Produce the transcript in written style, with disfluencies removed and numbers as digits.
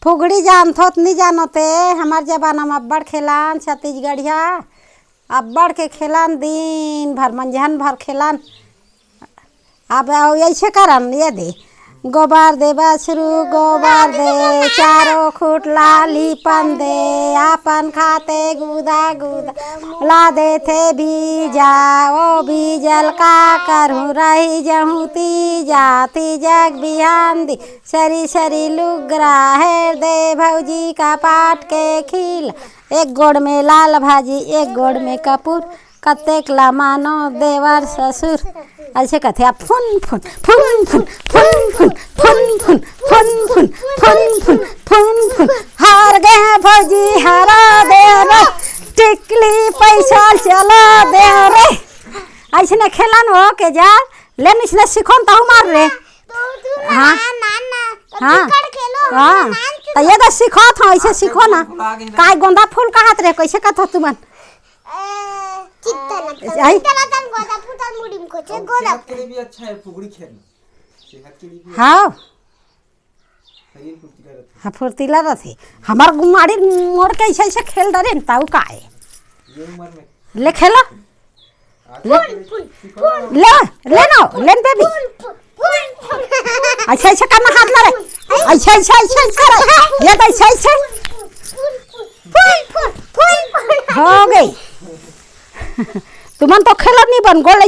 फुगड़ी जानथोत नहीं जानते हमार जबाना में अब्बड़ खेलान छत्तीसगढ़िया अब्बड़ के खेलान दिन भर मंझन भर खेलान। अब ऐसे करन ये दे गोबर दे बसरू गोबर दे चारों खूट लाली पन दे आपन खाते गुदा गुदा ला दे थे बीजा ओ बीजल का करूँ रही जहूती जाती जग बिहान दी सरी सरी लुगरा है दे भौजी का पाट के खिल एक गोड़ में लाल भाजी एक गोड़ में कपूर कतेक ला मानो देवर ससुर ऐसे कहते आप फुन फुन फुन फुन फुन फुन फुन फुन फुन फुन फुन फुन फुन फुन हार गए हैं भौजी हरा दे रे टिकली पैसा चला दे रे ऐसे न खेलन हो के जा लेन इसने सिखोन तो मार रे हाँ हाँ हाँ तो ये तो सीखो था ऐसे सीखो ना काय गोंदा फूल का हाथ रे कैसे कहता तुमन सेहत के लिए भी अच्छा है फुगड़ी खेलना सेहत के लिए भी हाँ शरीर फुर्तीला रहता हाँ फुर्तीला रहती हमार गुमाड़ी मोड़ के ऐसे ऐसे खेल डरे न ताऊ का है ये उम्र में ले खेलो ले ले नो लेन बेबी ऐसे ऐसे करना हाथ ला रे ऐसे ऐसे ऐसे ऐसे ये तो ऐसे ऐसे हो गई तुमन तो खेलो नहीं बन गोल